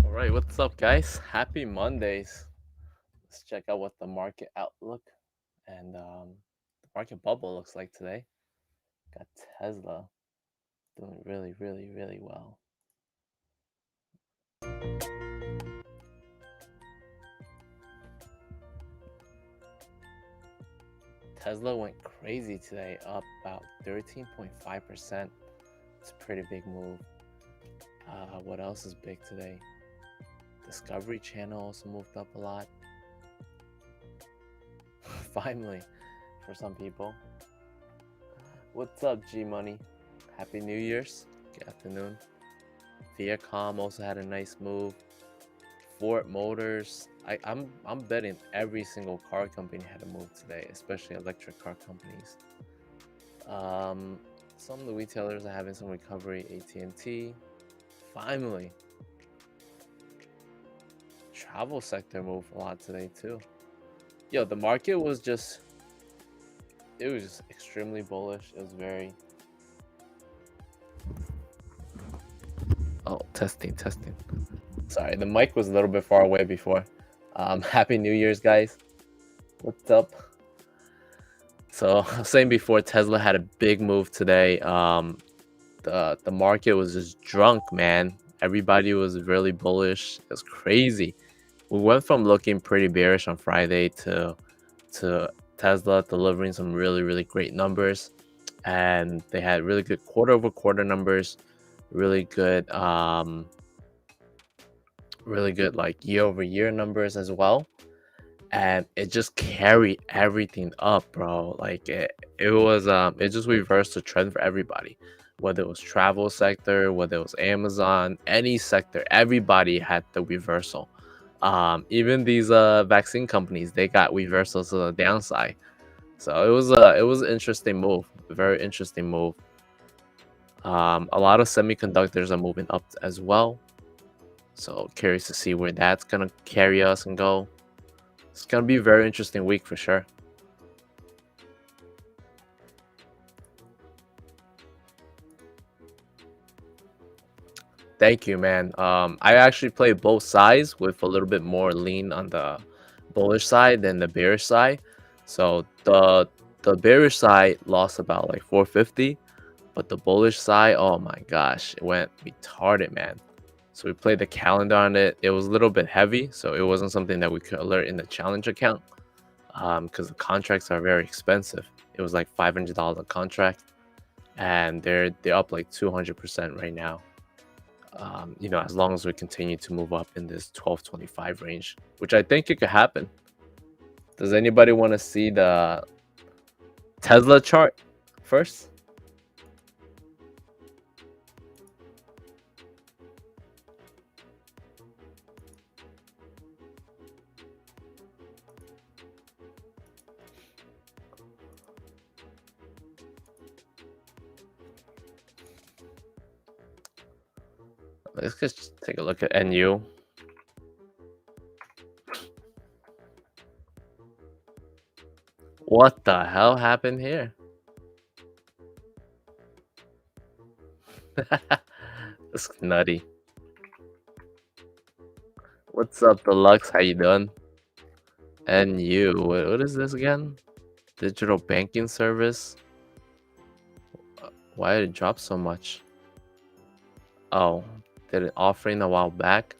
All right, what's up, guys? Happy Mondays. Let's check out what the market outlook and the market bubble looks like today. Got Tesla doing really, really, really well. Tesla went crazy today, up about 13.5%. It's a pretty big move. What else is big today? Discovery Channel also moved up a lot. Finally, for some people. What's up, G Money? Happy New Year's. Good afternoon. Viacom also had a nice move. Ford Motors. I'm betting every single car company had a move today, especially electric car companies. Some of the retailers are having some recovery. AT&T. Finally. Travel sector moved a lot today too. Yo, the market was just extremely bullish. It was very testing. Sorry, the mic was a little bit far away before. Happy New Year's, guys. What's up? So I was saying before, Tesla had a big move today. The market was just drunk, man. Everybody was really bullish. It was crazy. We went from looking pretty bearish on Friday to Tesla delivering some really, really great numbers, and they had really good quarter-over-quarter numbers, really good like year-over-year numbers as well, and it just carried everything up, bro. Like it just reversed the trend for everybody, whether it was travel sector, whether it was Amazon, any sector, everybody had the reversal. Even these vaccine companies, they got reversals to the downside. So it was an interesting move, a very interesting move. A lot of semiconductors are moving up as well. So curious to see where that's gonna carry us and go. It's gonna be a very interesting week for sure. Thank you, man. I actually play both sides with a little bit more lean on the bullish side than the bearish side. So the bearish side lost about like 450, but the bullish side, oh my gosh, it went retarded, man. So we played the calendar on it. It was a little bit heavy, so it wasn't something that we could alert in the challenge account because the contracts are very expensive. It was like $500 a contract, and they're up like 200% right now. As long as we continue to move up in this 1225 range, which I think it could happen. Does anybody want to see the Tesla chart first? Let's just take a look at NU. What the hell happened here? That's nutty. What's up, Deluxe? How you doing? NU. What is this again? Digital banking service. Why did it drop so much? Oh, did it offering a while back?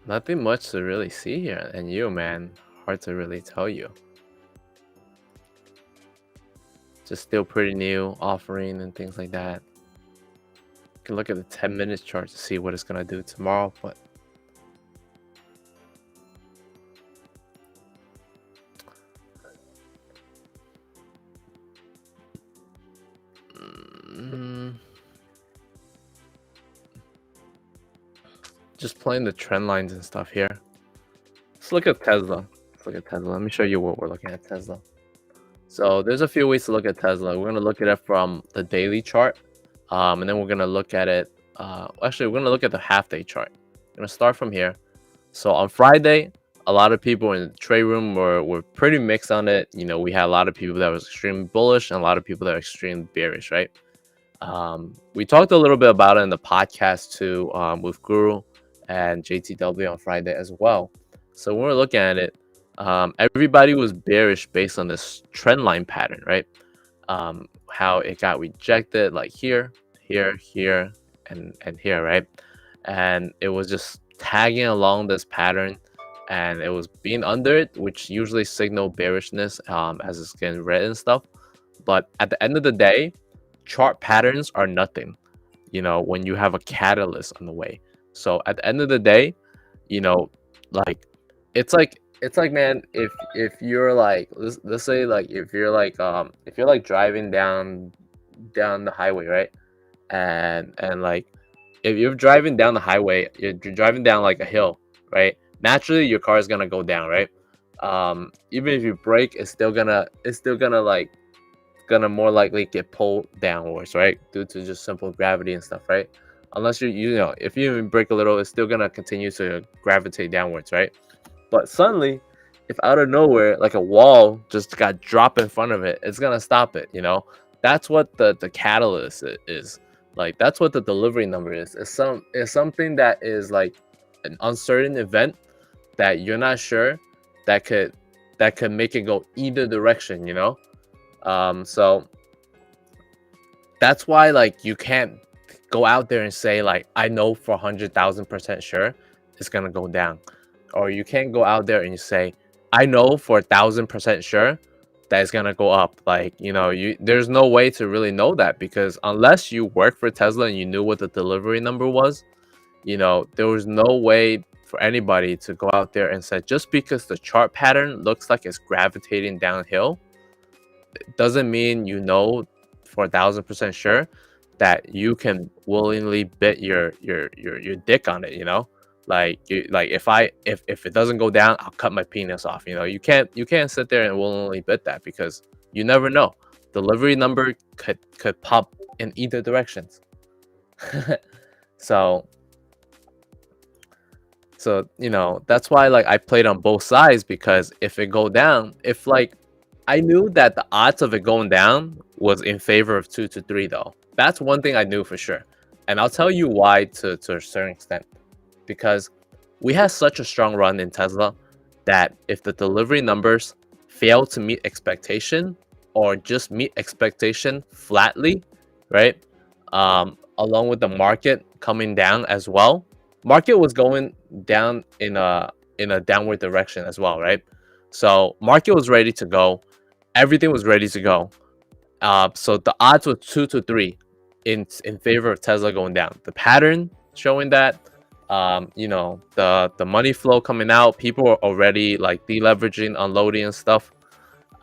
Nothing much to really see here. And you, man, hard to really tell you. Just still pretty new offering and things like that. You can look at the 10-minute chart to see what it's gonna do tomorrow, but just playing the trend lines and stuff here. Let's look at Tesla. Let me show you what we're looking at Tesla. So there's a few ways to look at Tesla. We're gonna look at it from the daily chart, and then we're gonna look at it. Actually, we're gonna look at the half-day chart. I'm gonna start from here. So on Friday, a lot of people in the trade room were pretty mixed on it. You know, we had a lot of people that was extremely bullish and a lot of people that are extremely bearish, right? We talked a little bit about it in the podcast too, with Guru and JTW on Friday as well. So when we're looking at it, everybody was bearish based on this trend line pattern, right? How it got rejected, like here, and here, right? And it was just tagging along this pattern, and it was being under it, which usually signal bearishness as it's getting red and stuff. But at the end of the day, chart patterns are nothing, you know, when you have a catalyst on the way. So at the end of the day, you know, like it's like man, if you're like let's say like if you're like driving down the highway, right? And like if you're driving down the highway, you're driving down like a hill, right? Naturally your car is gonna go down, right? Even if you brake, it's still gonna more likely get pulled downwards, right? Due to just simple gravity and stuff, right? Unless you know, if you even brake a little, it's still gonna continue to gravitate downwards, right? But suddenly, if out of nowhere, like a wall just got dropped in front of it, it's gonna stop it, you know? That's what the catalyst is. Like that's what the delivery number is. It's something that is like an uncertain event that you're not sure that could make it go either direction, you know? So that's why like you can't go out there and say like I know for 100,000% sure it's gonna go down, or you can't go out there and say I know for 1,000% sure that it's gonna go up. Like, you know, there's no way to really know that, because unless you work for Tesla and you knew what the delivery number was, you know, there was no way for anybody to go out there and say just because the chart pattern looks like it's gravitating downhill, it doesn't mean you know for 1,000% sure that you can willingly bet your dick on it, you know? Like if it doesn't go down, I'll cut my penis off, you know? You can't sit there and willingly bet that, because you never know. Delivery number could pop in either directions. So you know, that's why like I played on both sides, because if it go down, if like I knew that the odds of it going down was in favor of 2 to 3 though. That's one thing I knew for sure. And I'll tell you why to a certain extent. Because we had such a strong run in Tesla that if the delivery numbers fail to meet expectation, or just meet expectation flatly, right? Along with the market coming down as well. Market was going down in a downward direction as well, right? So market was ready to go. Everything was ready to go. So the odds were 2 to 3 in favor of Tesla going down. The pattern showing that, you know, the money flow coming out, people are already like deleveraging, unloading and stuff.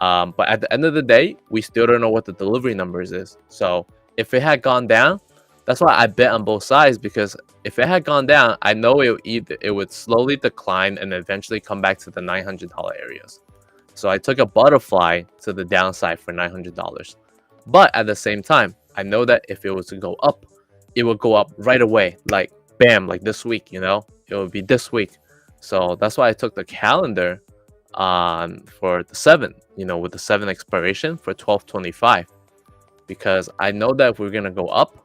But at the end of the day, we still don't know what the delivery numbers is. So if it had gone down, that's why I bet on both sides, because if it had gone down, I know it would slowly decline and eventually come back to the $900 areas. So I took a butterfly to the downside for $900. But at the same time, I know that if it was to go up, it would go up right away, like bam, like this week, you know, it would be this week. So that's why I took the calendar for the 7, you know, with the 7 expiration for 12/25, because I know that if we're gonna go up,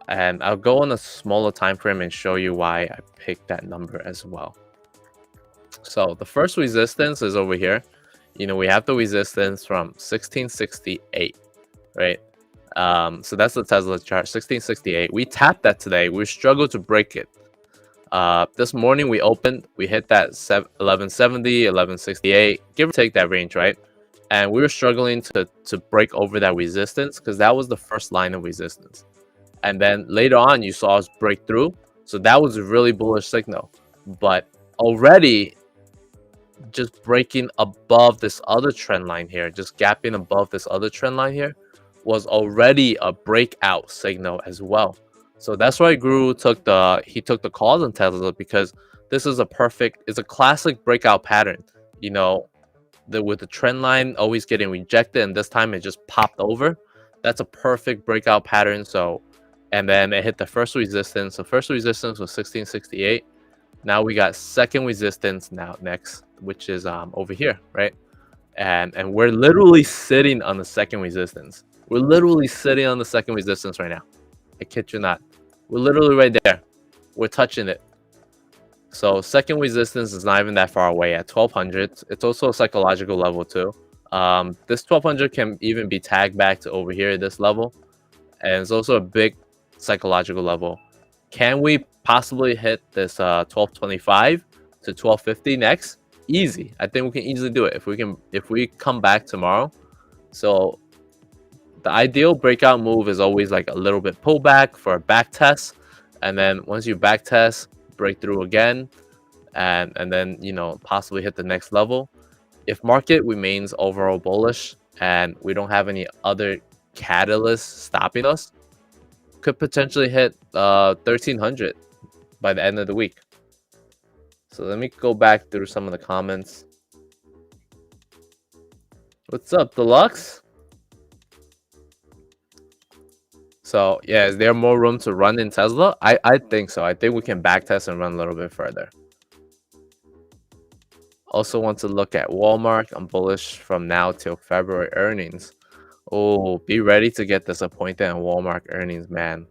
And I'll go on a smaller time frame and show you why I picked that number as well. So the first resistance is over here. We have the resistance from 1668, right? So that's the Tesla chart, 1668. We tapped that today. We struggled to break it. This morning we opened, we hit that 1170, 1168, give or take that range, right? And we were struggling to break over that resistance because that was the first line of resistance. And then later on, you saw us break through. So that was a really bullish signal. But already just breaking above this other trend line here, just gapping above this other trend line here, was already a breakout signal as well. So that's why Guru took the calls on Tesla, because this is it's a classic breakout pattern. With the trend line always getting rejected, and this time it just popped over. That's a perfect breakout pattern. So, and then it hit the first resistance. The first resistance was 1668. Now we got second resistance next, which is over here, right? And we're literally sitting on the second resistance. We're literally sitting on the second resistance right now. I kid you not. We're literally right there. We're touching it. So second resistance is not even that far away at 1200. It's also a psychological level too. This 1200 can even be tagged back to over here at this level. And it's also a big psychological level. Can we possibly hit this 1225 to 1250 next? Easy. I think we can easily do it if we come back tomorrow. So the ideal breakout move is always like a little bit pullback for a back test, and then once you back test, break through again, and then possibly hit the next level. If market remains overall bullish and we don't have any other catalysts stopping us, could potentially hit 1300 by the end of the week. So let me go back through some of the comments. What's up, Deluxe? So yeah, is there more room to run in Tesla? I think so. I think we can backtest and run a little bit further. Also want to look at Walmart. I'm bullish from now till February earnings. Oh, be ready to get disappointed in Walmart earnings, man.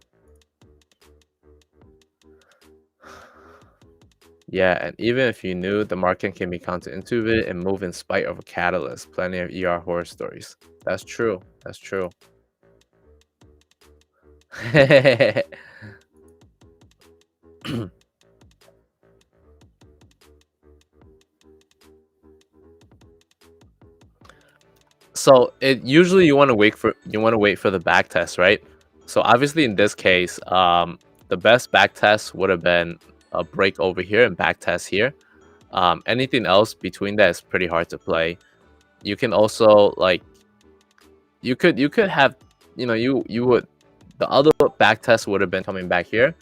Yeah, and even if you knew, the market can be counterintuitive and move in spite of a catalyst. Plenty of ER horror stories. That's true. That's true. So usually you want to wait for the back test, right? So obviously in this case, the best back test would have been a break over here and back test here. Anything else between that is pretty hard to play. You can also you could have the other back test would have been coming back here,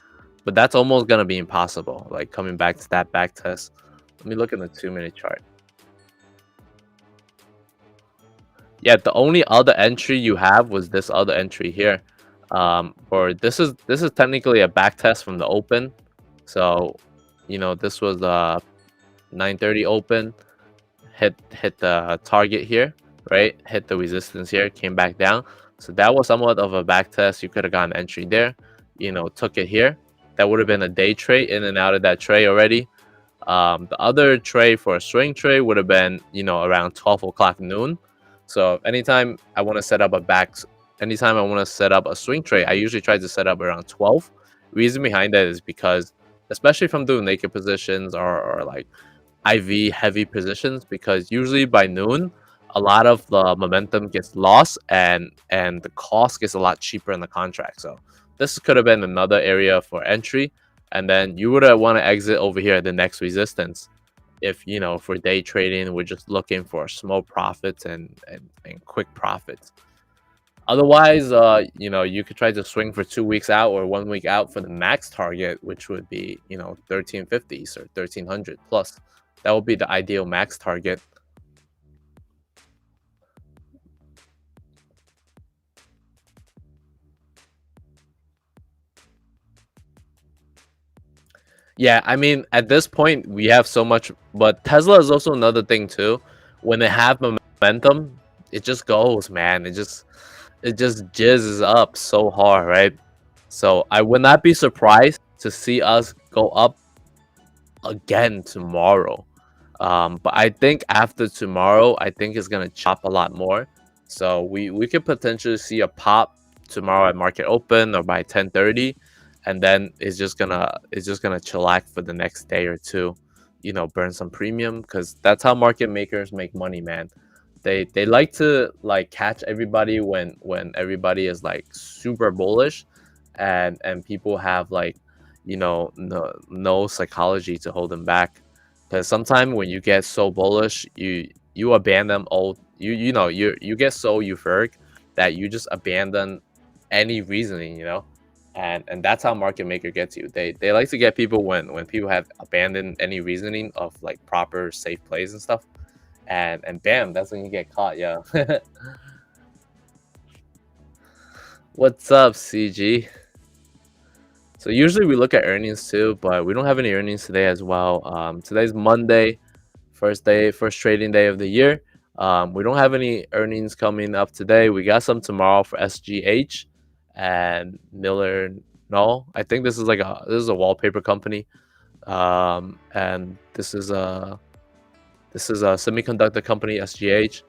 but that's almost gonna be impossible. Like coming back to that back test. Let me look at the 2-minute chart. Yeah, the only other entry you have was this other entry here. Or this is technically a back test from the open. So, this was 9:30 open, hit the target here, right? Hit the resistance here, came back down. So that was somewhat of a back test. You could have gotten entry there, took it here. That would have been a day trade, in and out of that tray already. The other trade for a swing trade would have been, around 12 o'clock noon. So anytime I want to set up a swing trade, I usually try to set up around 12. Reason behind that is because, especially if I'm doing naked positions or like IV heavy positions, because usually by noon, a lot of the momentum gets lost and the cost gets a lot cheaper in the contract. So this could have been another area for entry, and then you would want to exit over here at the next resistance. If for day trading, we're just looking for small profits and quick profits. Otherwise, you could try to swing for 2 weeks out or 1 week out for the max target, which would be 1350s or 1300 plus. That would be the ideal max target. Yeah, I mean, at this point, we have so much, but Tesla is also another thing too. When they have momentum, it just goes, man. It just jizzes up so hard, right? So I would not be surprised to see us go up again tomorrow. But I think after tomorrow, I think it's gonna chop a lot more. So we could potentially see a pop tomorrow at market open or by 10:30, and then it's just gonna chillax for the next day or two. You know, burn some premium because that's how market makers make money, man. They like to like catch everybody when everybody is like super bullish, and people have like no psychology to hold them back. Because sometimes when you get so bullish, you abandon all you get so euphoric that you just abandon any reasoning, and that's how market maker gets you. They like to get people when people have abandoned any reasoning of like proper safe plays and stuff, and bam, that's when you get caught, yo. What's up, CG? So usually we look at earnings too, but we don't have any earnings today as well. Today's Monday, first trading day of the year. We don't have any earnings coming up today. We got some tomorrow for SGH and Miller. No, I think this is a wallpaper company, and this is a semiconductor company, SGH.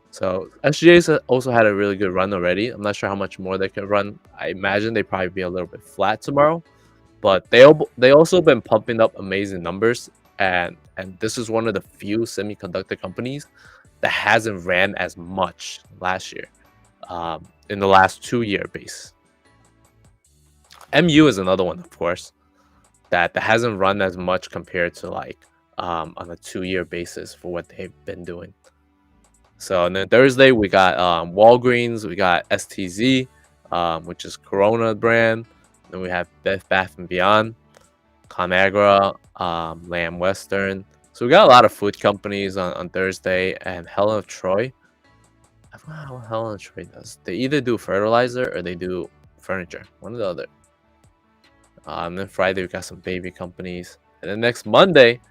So SGH also had a really good run already. I'm not sure how much more they can run. I imagine they probably be a little bit flat tomorrow, but they also been pumping up amazing numbers, and this is one of the few semiconductor companies that hasn't ran as much last year, in the last 2 year base. MU is another one, of course, that hasn't run as much compared to like on a 2 year basis for what they've been doing. So and then Thursday we got Walgreens, we got STZ, which is Corona brand. Then we have Bed Bath and Beyond, Conagra, Lamb Western. So we got a lot of food companies on Thursday, and Helen of Troy. I forgot what Helen of Troy does. They either do fertilizer or they do furniture, one or the other. Then Friday we got some baby companies, and then next Monday,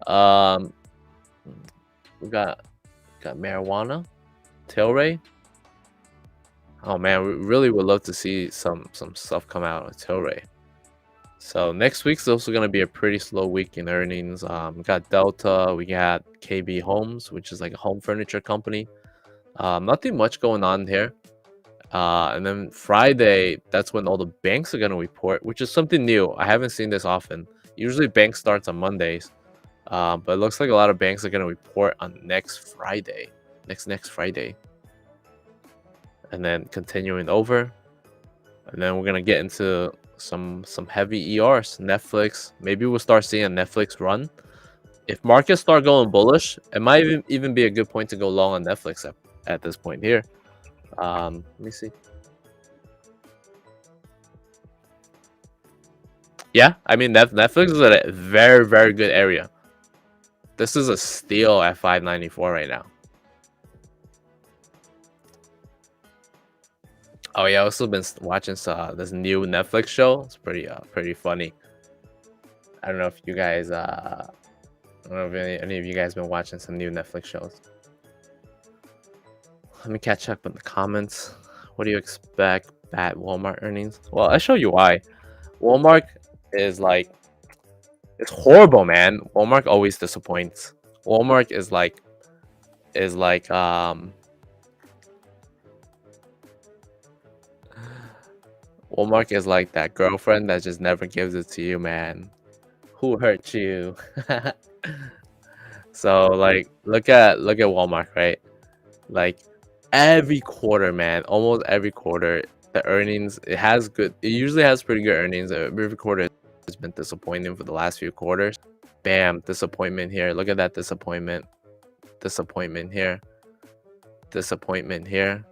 um, we got marijuana, Tilray. Oh man, we really would love to see some stuff come out of Tilray. So next week's also gonna be a pretty slow week in earnings. We got Delta, we got KB Homes, which is like a home furniture company. Nothing much going on here. And then Friday, that's when all the banks are gonna report, which is something new. I haven't seen this often. Usually bank starts on Mondays, but it looks like a lot of banks are gonna report on next Friday, next Friday, and then continuing over, and then we're gonna get into some heavy ERs. Netflix, maybe we'll start seeing a Netflix run. If markets start going bullish, it might even be a good point to go long on Netflix at this point here. Let me see. Yeah, I mean Netflix is at a very, very good area. This is a steal at 594 right now. Oh yeah, I also been watching this new Netflix show. It's pretty funny. I don't know if you guys I don't know if any of you guys been watching some new Netflix shows. Let me catch up in the comments. What do you expect? Bad Walmart earnings? Well, I show you why. Walmart is like, it's horrible, man. Walmart always disappoints. Walmart is like Walmart is like that girlfriend that just never gives it to you, man. Who hurt you? So like look at Walmart, right? Like every quarter, man, almost every quarter, the earnings, it usually has pretty good earnings. Every quarter has been disappointing for the last few quarters. Bam, disappointment here. Look at that disappointment. Disappointment here. Disappointment here.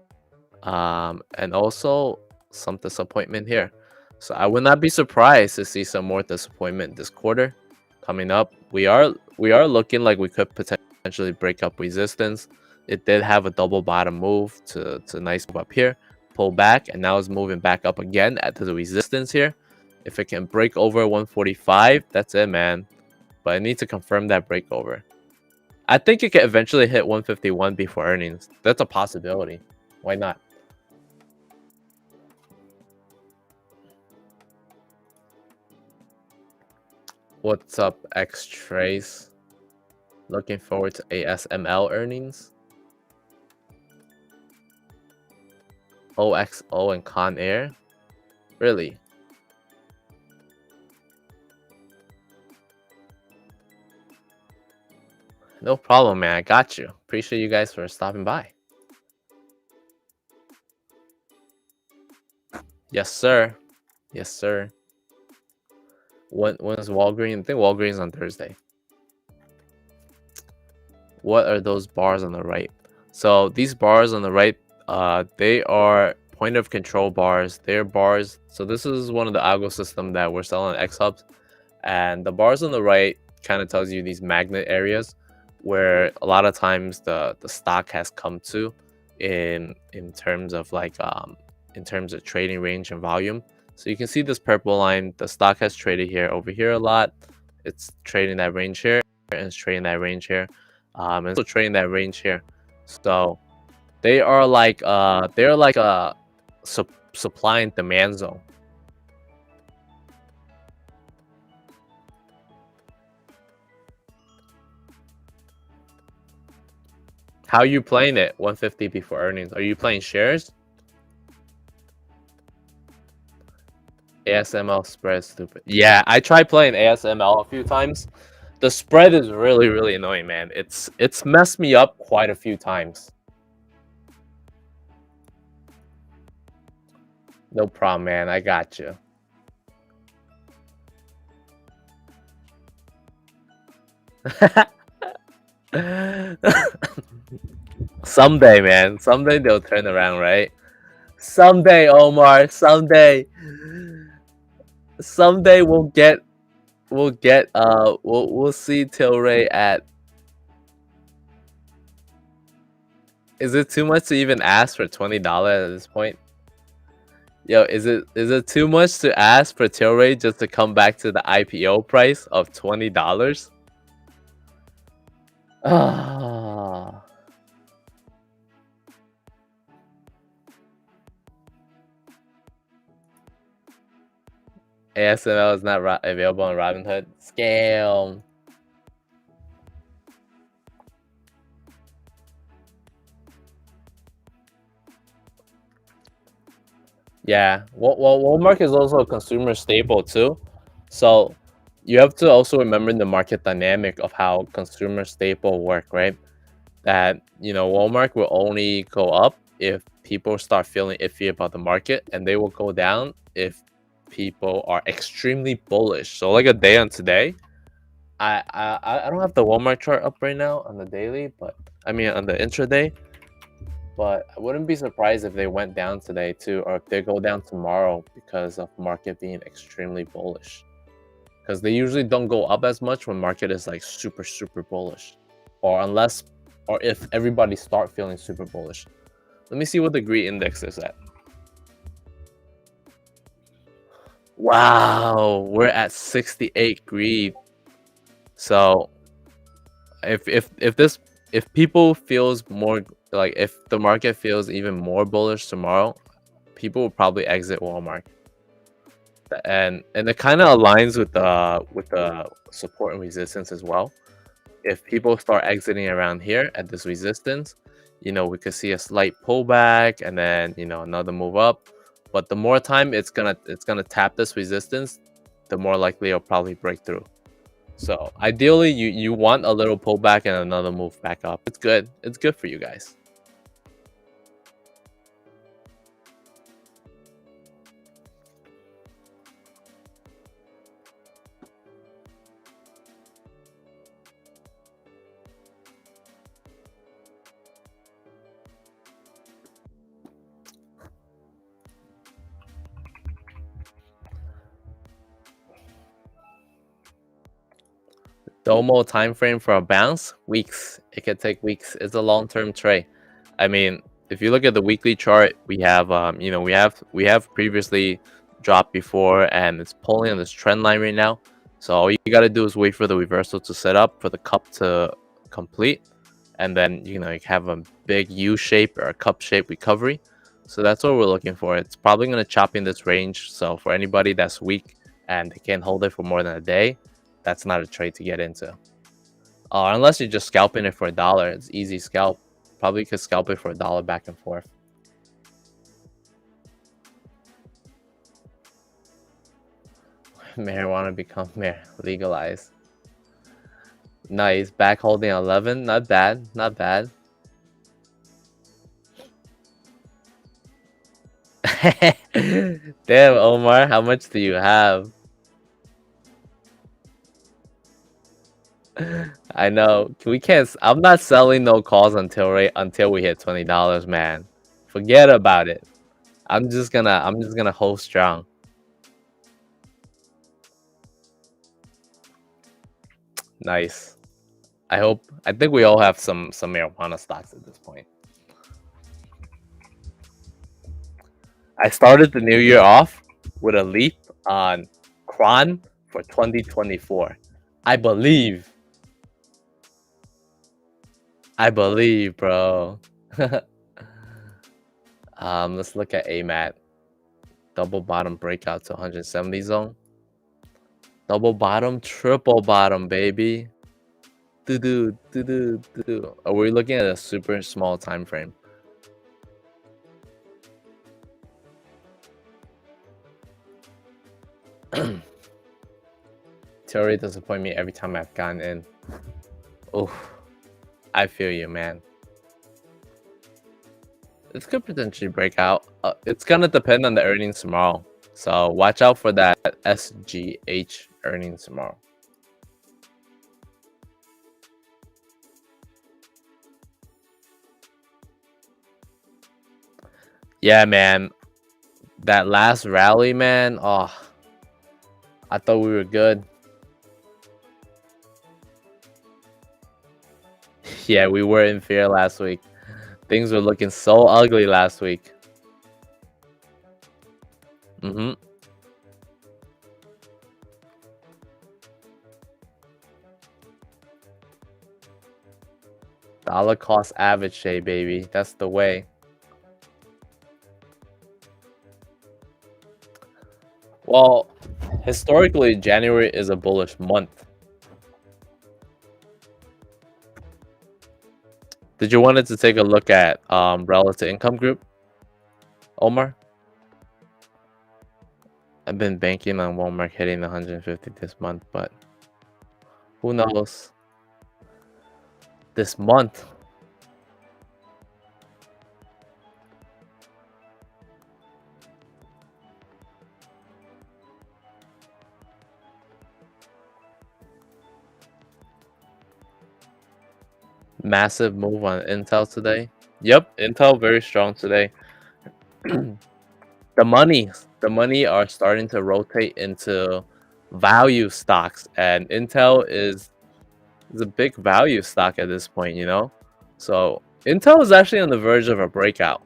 And also some disappointment here. So I would not be surprised to see some more disappointment this quarter coming up. We are looking like we could potentially break up resistance. It did have a double bottom move to nice move up here, pull back, and now it's moving back up again to the resistance here. If it can break over 145, that's it, man. But I need to confirm that breakover. I think it can eventually hit 151 before earnings. That's a possibility. Why not? What's up, Xtrades? Looking forward to ASML earnings. OXO and Con Air? Really? No problem, man. I got you. Appreciate you guys for stopping by. Yes, sir. Yes, sir. When is Walgreens? I think Walgreens on Thursday. What are those bars on the right? So these bars on the right, they are point of control bars. They're bars. So this is one of the algo system that we're selling at X Hubs, and the bars on the right kind of tells you these magnet areas where a lot of times the stock has come to in terms of like in terms of trading range and volume. So you can see this purple line. The stock has traded here over here a lot. It's trading that range here and it's trading that range here. And also trading that range here. So they are like a supply and demand zone. How are you playing it? 150 before earnings. Are you playing shares? ASML spread stupid. Yeah, I tried playing ASML a few times. The spread is really, really annoying, man. It's messed me up quite a few times. No problem, man. I got you. Someday, man. Someday they'll turn around, right? Someday, Omar. Someday. Someday we'll see Tilray at. Is it too much to even ask for $20 at this point? Yo, is it too much to ask for Tilray just to come back to the IPO price of $20? Ah. ASML is not available on Robinhood. Scam. Yeah. Well, Walmart is also a consumer staple too. So you have to also remember the market dynamic of how consumer staple work, right? That Walmart will only go up if people start feeling iffy about the market, and they will go down if people are extremely bullish. So like a day on today, I don't have the Walmart chart up right now on the daily, but I mean on the intraday. But I wouldn't be surprised if they went down today too, or if they go down tomorrow because of market being extremely bullish. Because they usually don't go up as much when market is like super, super bullish. Or if everybody start feeling super bullish. Let me see what the greed index is at. Wow, we're at 68 greed. So if people feels more like if the market feels even more bullish tomorrow, people will probably exit Walmart. And it kind of aligns with the support and resistance as well. If people start exiting around here at this resistance, we could see a slight pullback and then another move up. But the more time it's gonna tap this resistance, the more likely it'll probably break through. So ideally, you want a little pullback and another move back up. It's good. It's good for you guys. Domo time frame for a bounce? Weeks. It can take weeks. It's a long-term trade. I mean, if you look at the weekly chart, we have we have previously dropped before, and it's pulling on this trend line right now. So all you gotta do is wait for the reversal to set up, for the cup to complete, and then you have a big U shape or a cup shape recovery. So that's what we're looking for. It's probably gonna chop in this range. So for anybody that's weak and they can't hold it for more than a day, that's not a trade to get into. Unless you're just scalping it for $1, it's easy scalp. Probably could scalp it for $1 back and forth. Marijuana become legalized. Nice. Back holding 11. Not bad. Not bad. Damn, Omar, how much do you have? I know. We can't. I'm not selling no calls until we hit $20, man. Forget about it. I'm just gonna hold strong. Nice. I think we all have some marijuana stocks at this point. I started the new year off with a leap on Kron for 2024. I believe, bro. Let's look at AMAT. Double bottom breakout to 170 zone. Double bottom, triple bottom, baby. Are we looking at a super small time frame? Theory disappoint me every time I've gotten in. Oh, I feel you, man. This could potentially break out. It's gonna depend on the earnings tomorrow. So watch out for that SGH earnings tomorrow. Yeah, man. That last rally, man. Oh, I thought we were good. Yeah, we were in fear last week. Things were looking so ugly last week. Dollar cost average day, baby. That's the way. Well, historically, January is a bullish month. Did you want to take a look at relative income group, Omar? I've been banking on Walmart hitting 150 this month, but who knows? This month. Massive move on Intel today. Yep, Intel very strong today. The money are starting to rotate into value stocks, and Intel is a big value stock at this point, you know? So Intel is actually on the verge of a breakout.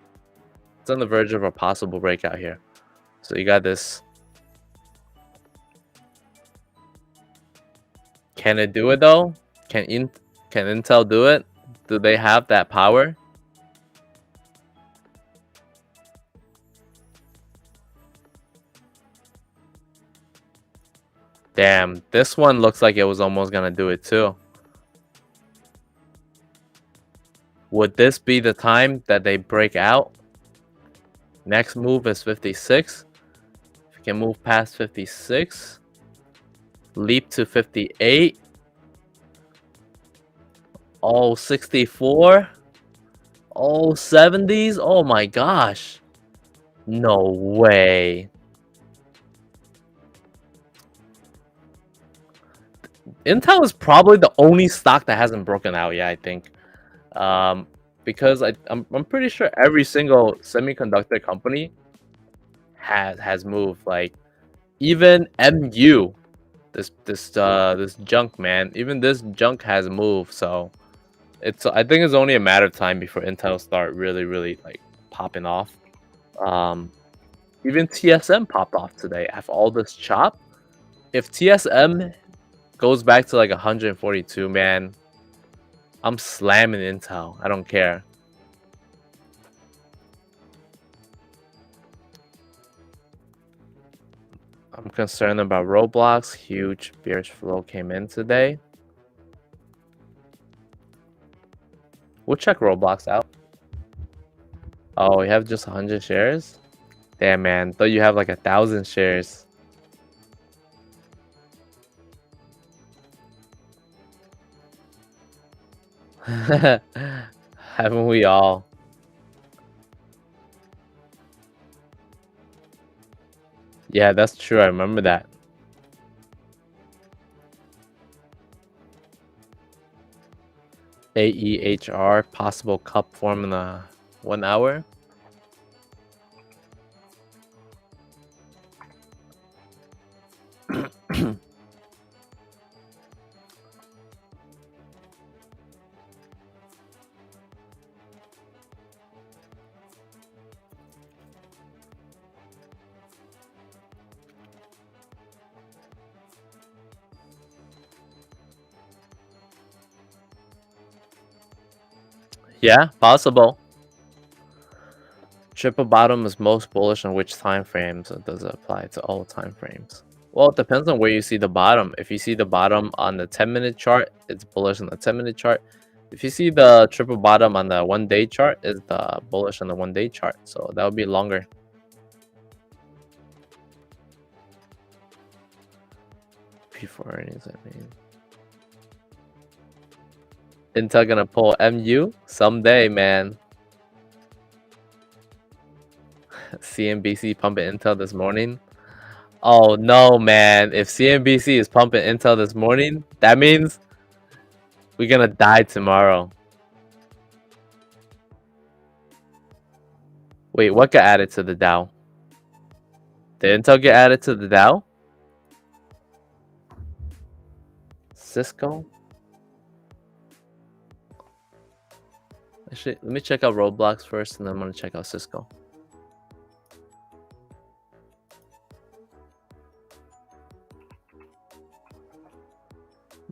It's on the verge of a possible breakout here. So you got this. Can it do it though? Can Intel do it? Do they have that power? Damn, this one looks like it was almost gonna do it too. Would this be the time that they break out? Next move is 56. If you can move past 56, leap to 58. Oh, 64. Oh, 70s. Oh my gosh. No way. Intel is probably the only stock that hasn't broken out yet, I think. Because I'm pretty sure every single semiconductor company has moved. Like even MU, this junk, man. Even this junk has moved. So I think it's only a matter of time before Intel start really like popping off. Even TSM popped off today after all this chop. If TSM goes back to like 142, man, I'm slamming Intel. I don't care. I'm concerned about Roblox. Huge bearish flow came in today. We'll check Roblox out. Oh, we have just 100 shares? Damn, man. Thought you have like 1,000 shares. Haven't we all? Yeah, that's true. I remember that. AEHR, possible cup form in a 1 hour. Yeah, possible. Triple bottom is most bullish on which time frames? Or does it apply to all time frames? Well, it depends on where you see the bottom. If you see the bottom on the 10-minute chart, it's bullish on the 10-minute chart. If you see the triple bottom on the 1-day chart, it's the bullish on the 1-day chart. So that would be longer. Before earnings, I mean. Intel gonna pull MU someday, man. CNBC pumping Intel this morning. Oh no, man. If CNBC is pumping Intel this morning, that means we're gonna die tomorrow. Wait, what got added to the Dow? Did Intel get added to the Dow? Cisco? Actually, let me check out Roblox first, and then I'm gonna check out Cisco.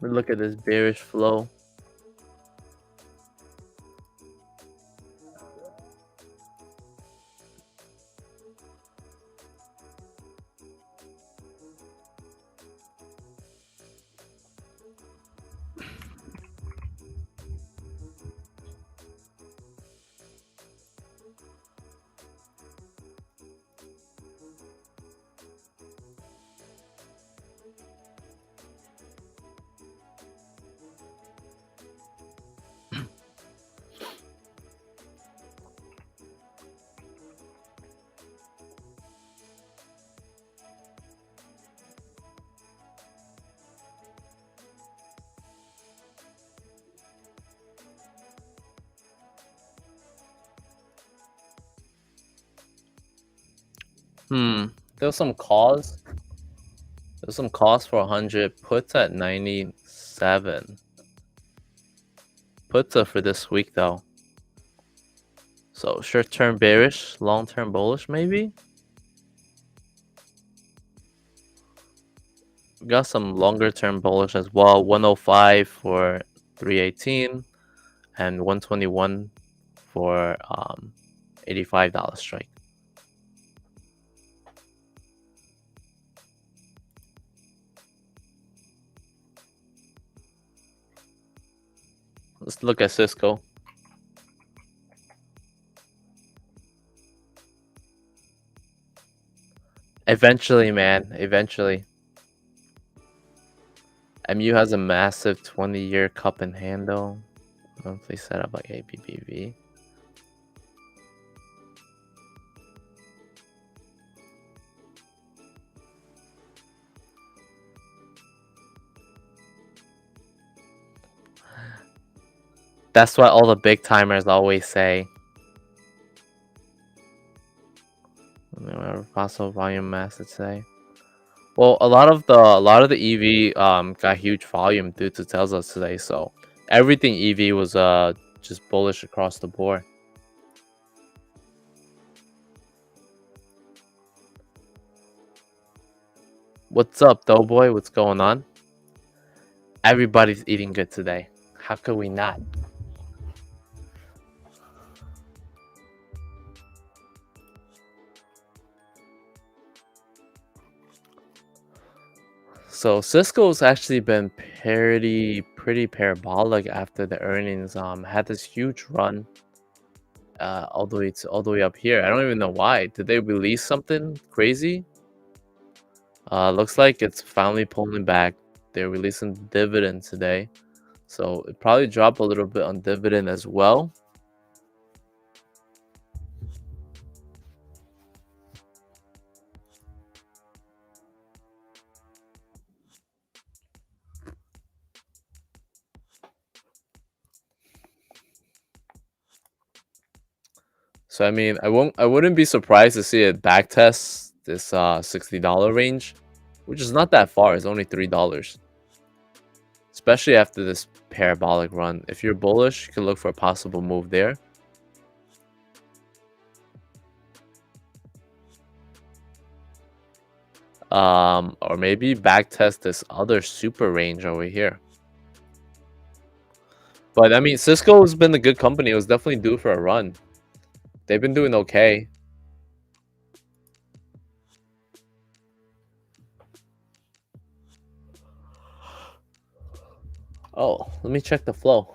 Let me look at this bearish flow. There's some calls. There's some calls for 100. Puts at 97. Puts are for this week though. So short-term bearish, long-term bullish maybe. We got some longer-term bullish as well. 105 for 318 and 121 for $85 strike. Let's look at Cisco. Eventually, man. Eventually. MU has a massive 20-year cup and handle. Monthly setup like ABBV. That's what all the big timers always say. Whatever possible volume mass it say. Well, a lot of the EV got huge volume due to Tesla today, so everything EV was just bullish across the board. What's up, Doughboy? What's going on? Everybody's eating good today. How could we not? So Cisco's actually been pretty parabolic after the earnings. Had this huge run all the way up here. I don't even know why. Did they release something crazy? Looks like it's finally pulling back. They're releasing dividend today, so it probably dropped a little bit on dividend as well. So I mean, I wouldn't be surprised to see it backtest this $60 range, which is not that far. It's only $3, especially after this parabolic run. If you're bullish, you can look for a possible move there. Or maybe backtest this other super range over here. But I mean, Cisco has been a good company. It was definitely due for a run. They've been doing okay. Oh, let me check the flow.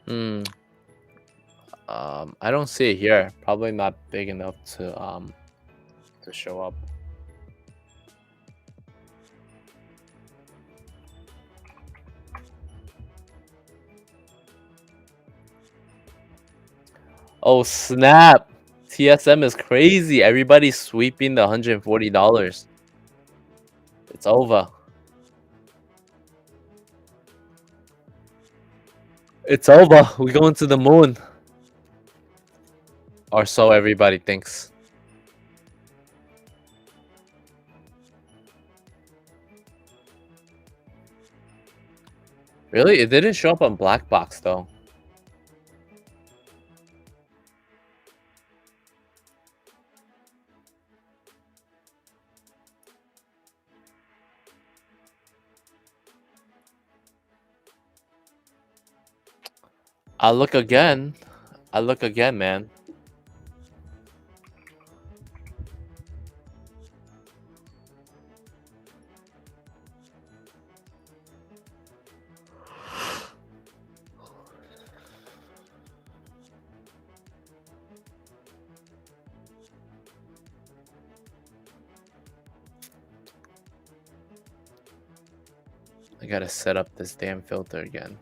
Hmm. I don't see it here. Probably not big enough to show up. Oh snap! TSM is crazy. Everybody's sweeping the $140. It's over. It's over. We're going to the moon. Or so everybody thinks. Really? It didn't show up on Black Box though. I'll look again. I'll look again, man. I gotta set up this damn filter again.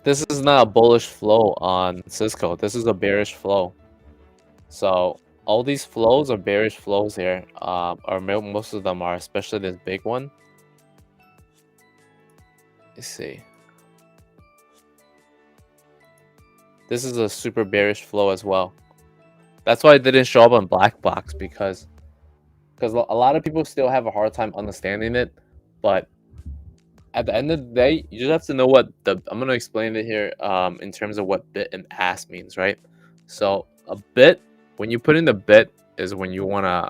This is not a bullish flow on Cisco. This is a bearish flow. So all these flows are bearish flows here. Or most of them are, especially this big one. Let's see. This is a super bearish flow as well. That's why it didn't show up on Black Box because a lot of people still have a hard time understanding it. But at the end of the day, you just have to know what I'm gonna explain it here in terms of what bit and ask means, right? So a bit, when you put in the bit, is when you wanna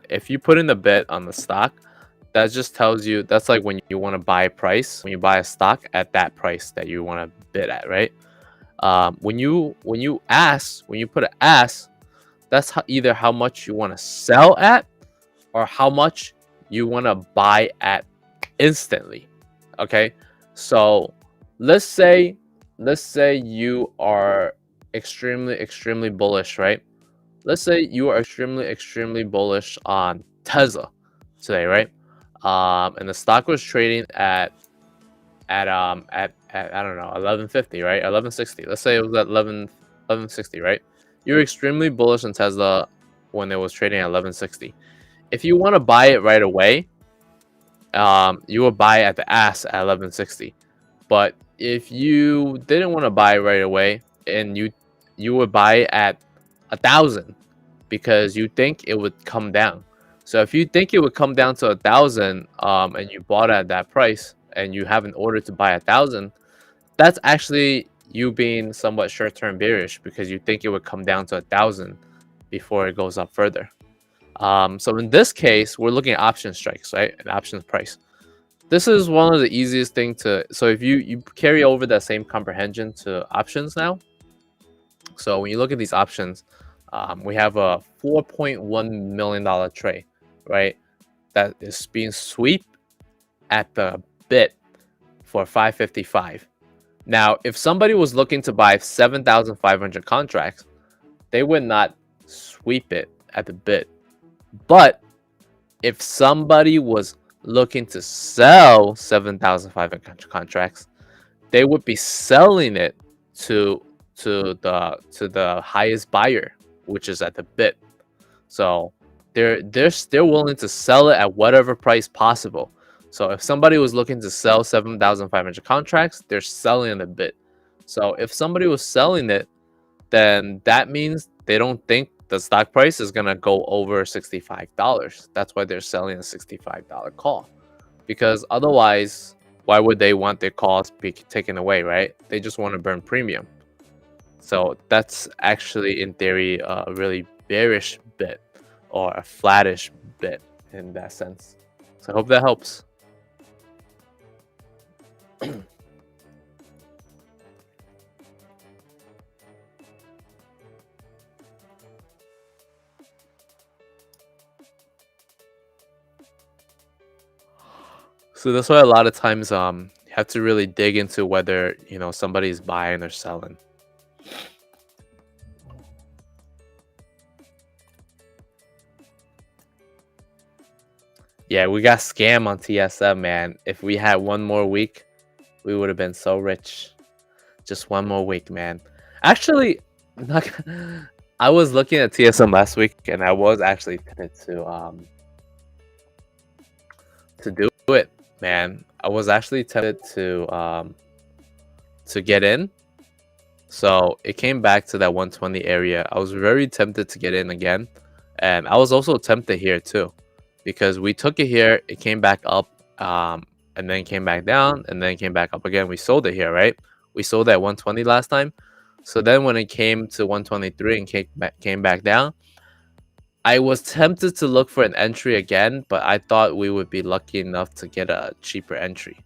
if you put in the bit on the stock, that just tells you that's like when you want to buy a price, when you buy a stock at that price that you want to bid at, right? When you put an ask, that's either how much you want to sell at or how much you want to buy at instantly. Okay, so let's say you are extremely bullish, right? Let's say you are extremely bullish on Tesla today, right? And the stock was trading at I don't know 1150, right? 1160. Let's say it was at 1160, right? You're extremely bullish on Tesla when it was trading at 1160. If you want to buy it right away, you will buy at the ask at 1160. But if you didn't want to buy right away, and you would buy at 1,000 because you think it would come down. So if you think it would come down to 1,000, and you bought at that price, and you have an order to buy 1,000, that's actually you being somewhat short-term bearish because you think it would come down to 1,000 before it goes up further. So in this case, we're looking at option strikes, right? An options price. This is one of the easiest thing to. So if you carry over that same comprehension to options now. So when you look at these options, we have a $4.1 million trade, right? That is being sweep at the bit for 555. Now, if somebody was looking to buy 7,500 contracts, they would not sweep it at the bit. But if somebody was looking to sell 7,500 contracts, they would be selling it to the highest buyer, which is at the bit. So they're still willing to sell it at whatever price possible. So if somebody was looking to sell 7,500 contracts, they're selling it a bit. So if somebody was selling it, then that means they don't think the stock price is gonna go over $65. That's why they're selling a $65 call. Because otherwise, why would they want their calls be taken away, right? They just want to burn premium. So that's actually, in theory, a really bearish bit or a flattish bit in that sense. So I hope that helps. So that's why a lot of times you have to really dig into whether somebody's buying or selling. Yeah, we got scammed on TSM, man. If we had one more week, we would have been so rich. Just one more week, man. Actually, I was looking at TSM last week, and I was actually tempted to do it, man. I was actually tempted to get in. So it came back to that 120 area. I was very tempted to get in again, and I was also tempted here too, because we took it here, it came back up, and then came back down, and then came back up again. We sold it here, right? We sold at 120 last time. So then when it came to 123 and came back down, I was tempted to look for an entry again, but I thought we would be lucky enough to get a cheaper entry.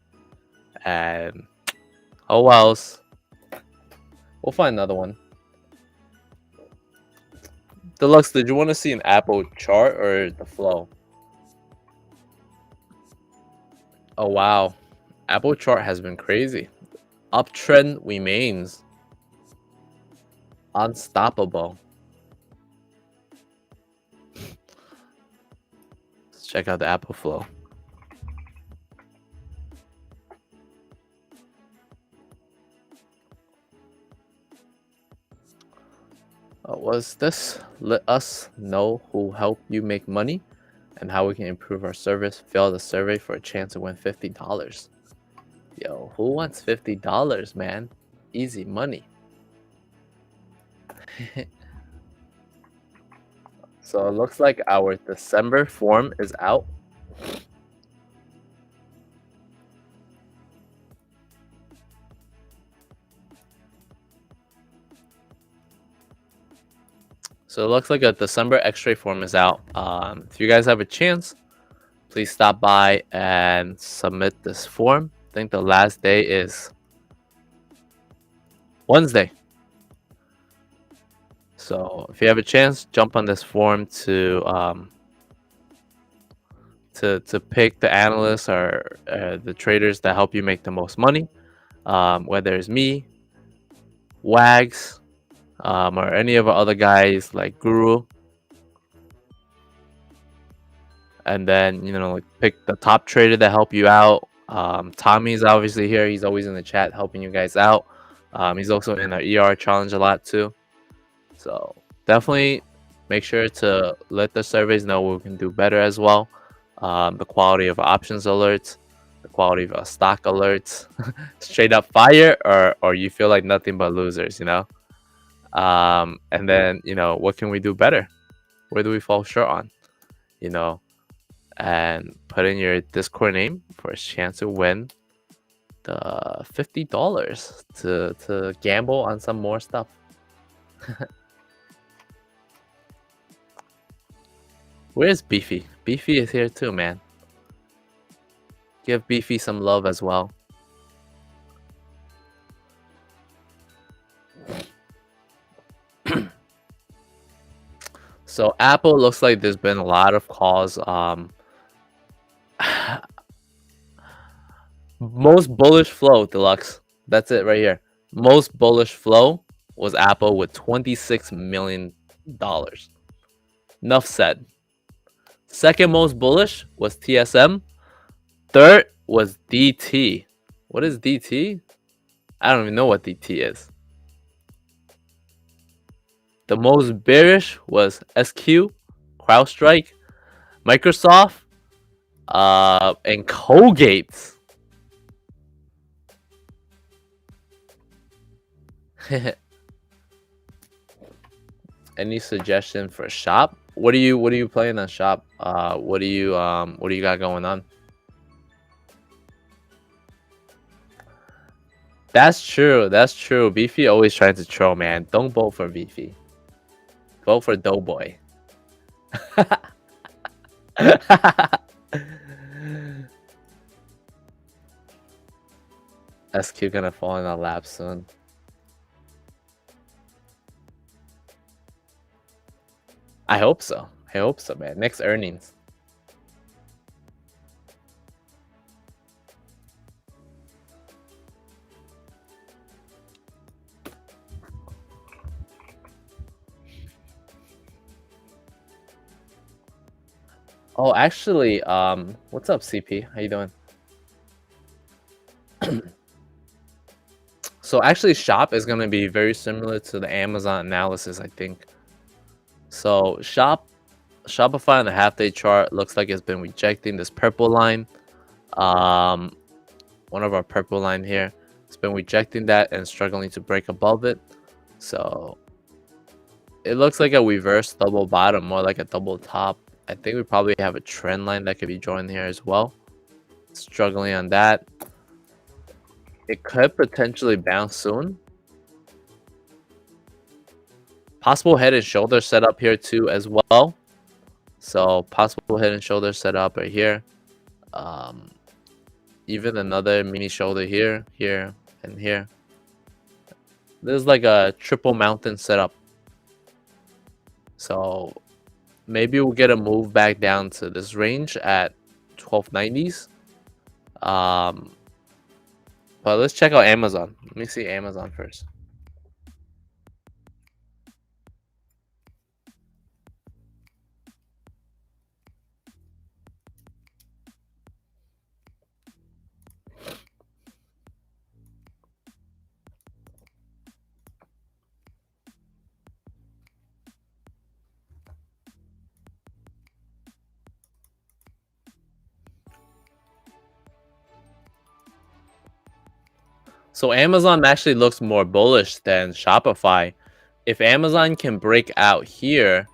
And oh well, we'll find another one. Deluxe, did you want to see an Apple chart or the flow? Oh wow, Apple chart has been crazy. Uptrend remains unstoppable. Let's check out the Apple flow. Was this? Let us know who helped you make money and how we can improve our service. Fill the survey for a chance to win $50. Yo, who wants $50, man? Easy money. So it looks like our December form is out. So it looks like a December Xtrade form is out. If you guys have a chance, please stop by and submit this form. I think the last day is Wednesday. So if you have a chance, jump on this forum to pick the analysts or the traders that help you make the most money. Whether it's me, Wags, or any of our other guys like Guru. And then, like pick the top trader that help you out. Tommy's obviously here. He's always in the chat helping you guys out. He's also in our ER challenge a lot too. So definitely make sure to let the surveys know what we can do better as well. The quality of options alerts, the quality of stock alerts, straight up fire, or you feel like nothing but losers, and then, what can we do better? Where do we fall short on? And put in your Discord name for a chance to win the $50 to gamble on some more stuff. Where's Beefy? Beefy is here too, man. Give Beefy some love as well. So Apple looks like there's been a lot of calls. Most bullish flow, Deluxe. That's it right here. Most bullish flow was Apple with $26 million. Enough said. Second most bullish was TSM. Third was DT. What is DT? I don't even know what DT is. The most bearish was SQ, CrowdStrike, Microsoft, and Colgate. Any suggestion for shop? What are you playing on shop? What do you got going on? That's true. Beefy always trying to troll, man. Don't vote for Beefy. Vote for Doughboy. SQ gonna fall in our lap soon. I hope so, man. Next earnings. Oh, actually, what's up, CP? How you doing? So actually, shop is gonna be very similar to the Amazon analysis, I think. So Shopify on the half-day chart looks like it's been rejecting this purple line. One of our purple line here, it's been rejecting that and struggling to break above it. So it looks like a reverse double bottom, more like a double top. I think we probably have a trend line that could be joined here as well. Struggling on that. It could potentially bounce soon. Possible head and shoulder setup here too as well. So possible head and shoulder setup right here. Even another mini shoulder here, here, and here. This is like a triple mountain setup. So maybe we'll get a move back down to this range at 1290s. But let's check out Amazon. Let me see Amazon first. So Amazon actually looks more bullish than Shopify. If Amazon can break out here,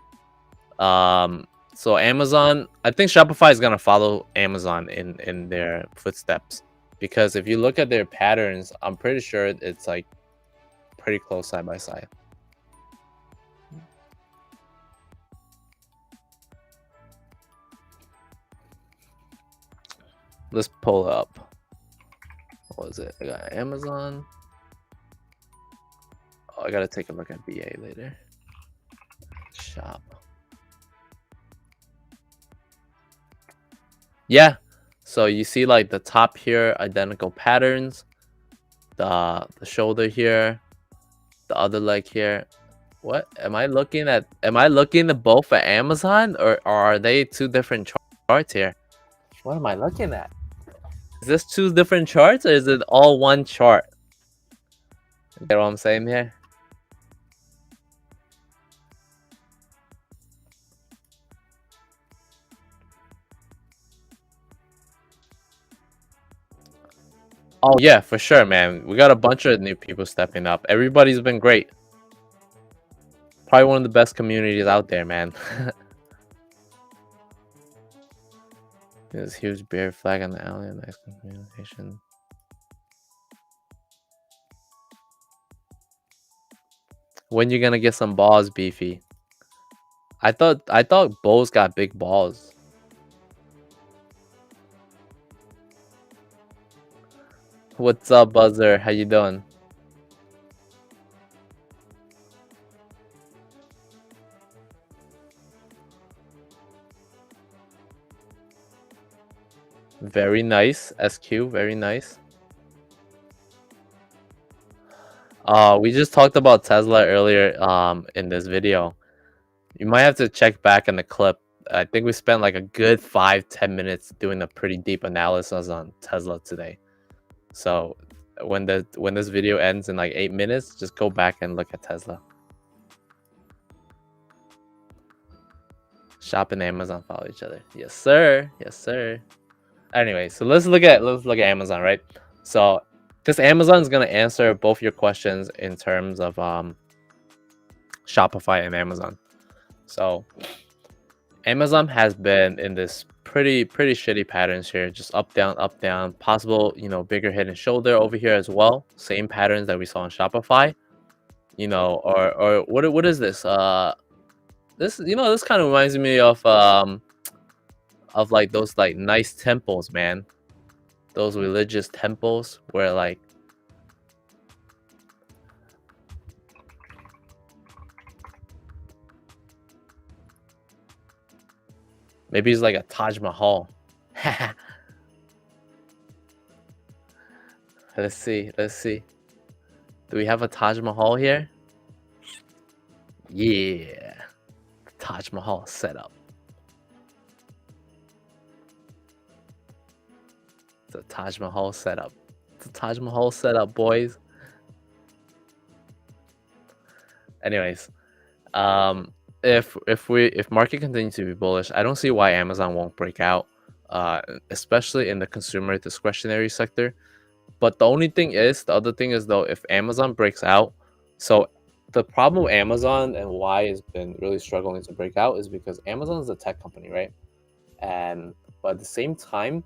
so Amazon, I think Shopify is gonna follow Amazon in their footsteps, because if you look at their patterns, I'm pretty sure it's like pretty close side by side. Let's pull up. What was it? I got Amazon. Oh, I gotta take a look at BA later. Yeah. So you see like the top here, identical patterns, the shoulder here, the other leg here. What am I looking at both at Amazon, or are they two different charts here? What am I looking at? Is this two different charts or is it all one chart? You get what I'm saying here? Oh yeah, for sure, man. We got a bunch of new people stepping up. Everybody's been great. Probably one of the best communities out there, man. This huge bear flag on the alley and nice communication. When you gonna get some balls, Beefy? I thought Bulls got big balls. What's up, Buzzer? How you doing? Very nice, SQ. Very nice. We just talked about Tesla earlier in this video. You might have to check back in the clip. I think we spent like a good 5-10 minutes doing a pretty deep analysis on Tesla today. So when this video ends in like 8 minutes, just go back and look at Tesla. Shop and Amazon follow each other. Yes, sir. Yes, sir. Anyway, so let's look at Amazon, right? So this Amazon is gonna answer both your questions in terms of Shopify and Amazon. So Amazon has been in this pretty shitty patterns here, just up down, possible, bigger head and shoulder over here as well. Same patterns that we saw on Shopify, or what is this? This kind of reminds me of like those like nice temples, man. Those religious temples where like maybe it's like a Taj Mahal. Let's see. Do we have a Taj Mahal here? Yeah. Taj Mahal setup. It's a Taj Mahal setup. It's a Taj Mahal setup, boys. Anyways, if market continues to be bullish, I don't see why Amazon won't break out, especially in the consumer discretionary sector. But the other thing is though, if Amazon breaks out, so the problem with Amazon and why it's been really struggling to break out is because Amazon is a tech company, right? But at the same time,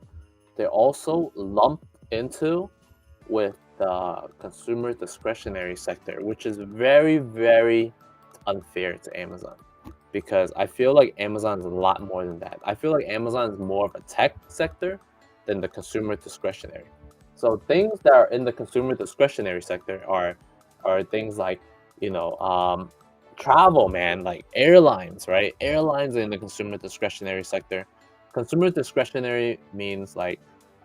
they're also lumped into with the consumer discretionary sector, which is very, very unfair to Amazon, because I feel like Amazon is a lot more than that. I feel like Amazon is more of a tech sector than the consumer discretionary. So things that are in the consumer discretionary sector are things like, travel, man, like airlines, right? Airlines are in the consumer discretionary sector. Consumer discretionary means like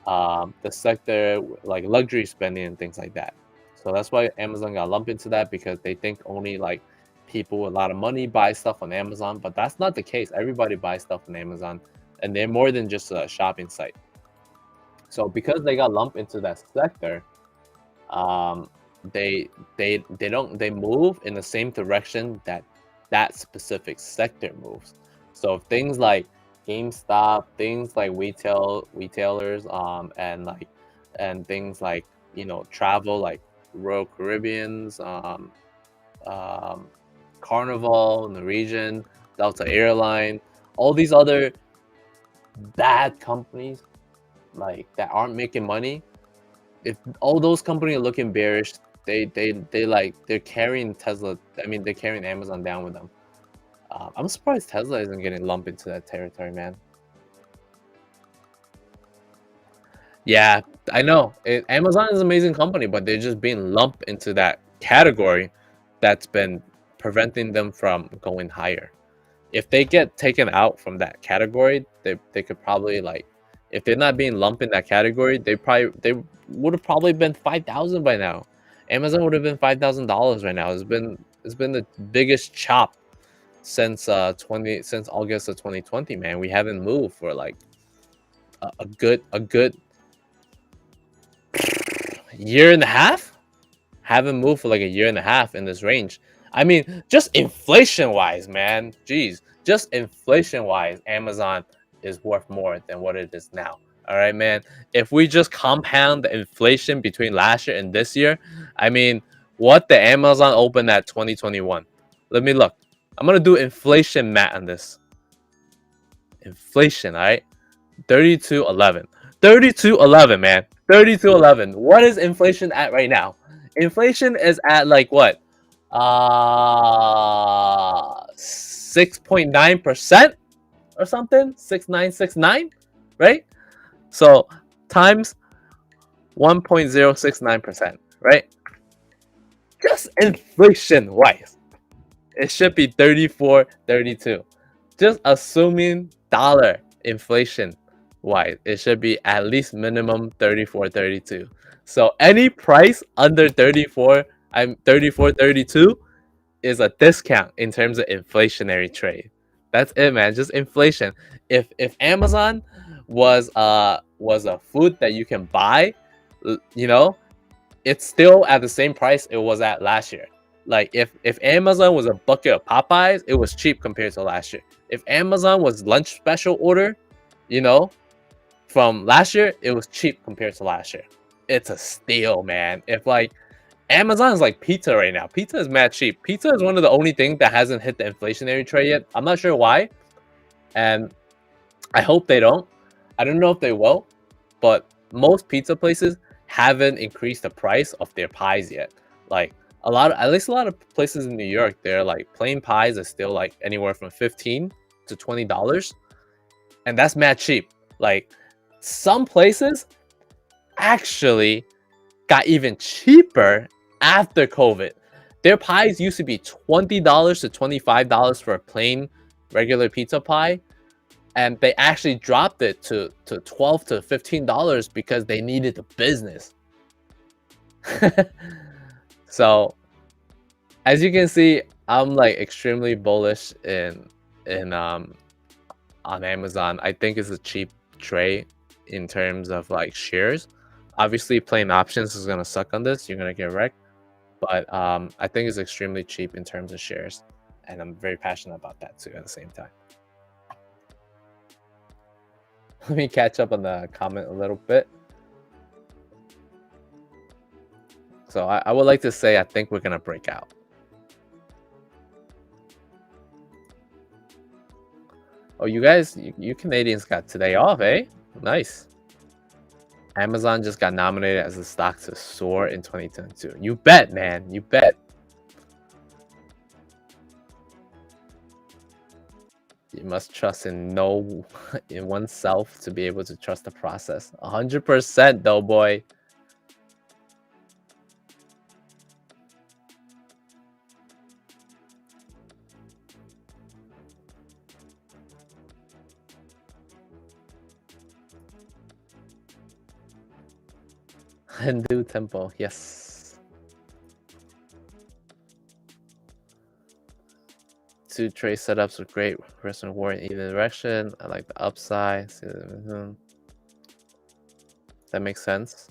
the sector like luxury spending and things like that. So that's why Amazon got lumped into that, because they think only like people with a lot of money buy stuff on Amazon, but that's not the case. Everybody buys stuff on Amazon, and they're more than just a shopping site. So because they got lumped into that sector, they move in the same direction that specific sector moves. So things like GameStop, things like retailers, and things like travel, like Royal Caribbean's, Carnival, Norwegian, Delta Airline, all these other bad companies like that aren't making money. If all those companies are looking bearish, they're carrying Tesla. I mean, they're carrying Amazon down with them. I'm surprised Tesla isn't getting lumped into that territory, man. Yeah, I know. Amazon is an amazing company, but they're just being lumped into that category that's been preventing them from going higher. If they get taken out from that category, they could probably like If they're not being lumped in that category, they would have probably been 5,000 by now. Amazon would have been $5,000 right now. It's been the biggest chop since since August of 2020, man. We haven't moved for like a good year and a half. Haven't moved for like a year and a half in this range. I mean, just inflation wise, man. Jeez, just inflation wise, Amazon is worth more than what it is now. All right, man. If we just compound the inflation between last year and this year, I mean, what the Amazon opened at 2021? Let me look. I'm gonna do inflation math on this. Inflation, all right? 32.11. 32.11, man. 32.11. What is inflation at right now? Inflation is at like what? 6.9% or something? 6969, right? So times 1.069%, right? Just inflation wise, it should be 34.32. Just assuming dollar inflation wise, it should be at least minimum 34.32. So any price under 34.32 is a discount in terms of inflationary trade. That's it, man. Just inflation. If Amazon was a food that you can buy, you know, it's still at the same price it was at last year. Like if Amazon was a bucket of Popeyes, it was cheap compared to last year. If Amazon was lunch special order, you know, from last year, it was cheap compared to last year. It's a steal, man. If like Amazon is like pizza right now. Pizza is mad cheap. Pizza is one of the only things that hasn't hit the inflationary trade yet. I'm not sure why, and I hope they don't. I don't know if they will, but most pizza places haven't increased the price of their pies yet. Like at least a lot of places in New York, they're like plain pies are still like anywhere from $15 to $20, and that's mad cheap. Like some places actually got even cheaper after COVID. Their pies used to be $20 to $25 for a plain regular pizza pie, and they actually dropped it to $12 to $15 because they needed the business. So as you can see, I'm like extremely bullish on Amazon. I think it's a cheap trade in terms of like shares. Obviously playing options is gonna suck on this. You're gonna get wrecked. But I think it's extremely cheap in terms of shares, and I'm very passionate about that too at the same time. Let me catch up on the comment a little bit. So I would like to say I think we're gonna break out. Oh, you guys, you Canadians got today off, eh? Nice. Amazon just got nominated as a stock to soar in 2022. You bet, man. You bet. You must trust in oneself to be able to trust the process. 100% though, boy. Hindu temple, yes. Two trade setups with great risk and reward in either direction. I like the upside. That makes sense.